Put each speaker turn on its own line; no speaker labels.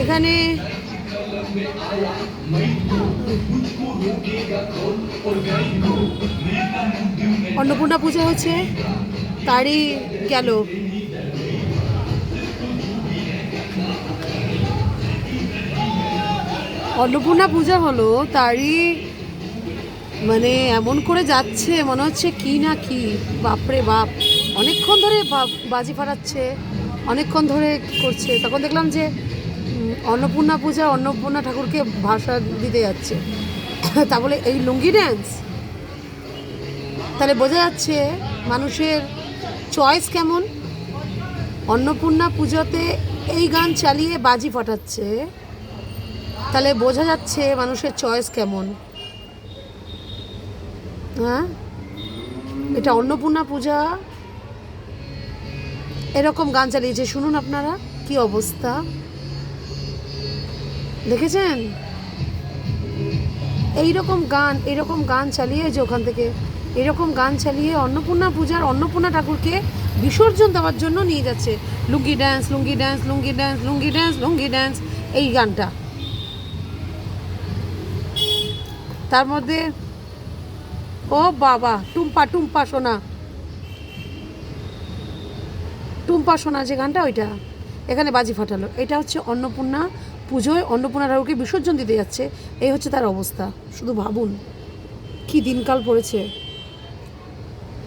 এখানে অন্নপূর্ণা পূজা হচ্ছে, তারই গেল। অন্নপূর্ণা পূজা হলো, তারই মানে এমন করে যাচ্ছে মনে হচ্ছে কি না কি, বাপরে বাপ। অনেকক্ষণ ধরে বাজি ফাটাচ্ছে, অনেকক্ষণ ধরে করছে। তখন দেখলাম যে অন্নপূর্ণা পূজা, অন্নপূর্ণা ঠাকুরকে ভাষা দিতে যাচ্ছে। তা বলে এই লুঙ্গি ড্যান্স, তাহলে বোঝা যাচ্ছে মানুষের চয়েস কেমন। অন্নপূর্ণা পুজোতে এই গান চালিয়ে বাজি ফাটাচ্ছে, তাহলে বোঝা যাচ্ছে মানুষের চয়েস কেমন। হ্যাঁ, এটা অন্নপূর্ণা পূজা, এরকম গান চালিয়েছে। শুনুন আপনারা কি অবস্থা, দেখেছেন? এইরকম গান চালিয়ে যে ওখান থেকে এরকম গান চালিয়ে অন্নপূর্ণা পূজার অন্নপূর্ণা ঠাকুরকে বিসর্জন দেওয়ার জন্য নিয়ে যাচ্ছে। লুঙ্গি ড্যান্স, লুঙ্গি ড্যান্স, লুঙ্গি ড্যান্স, লুঙ্গি ড্যান্স, লুঙ্গি ড্যান্স, এই গানটা। তার মধ্যে ও বাবা, টুম্পা টুম্পা সোনা, টুম্পা সোনা যে গানটা, ওইটা এখানে বাজি ফাটালো। এটা হচ্ছে অন্নপূর্ণা পুজোয় অন্নপূর্ণা ঠাকুরকে বিসর্জন দিতে যাচ্ছে, এই হচ্ছে তার অবস্থা। শুধু ভাবুন কি দিনকাল পড়েছে।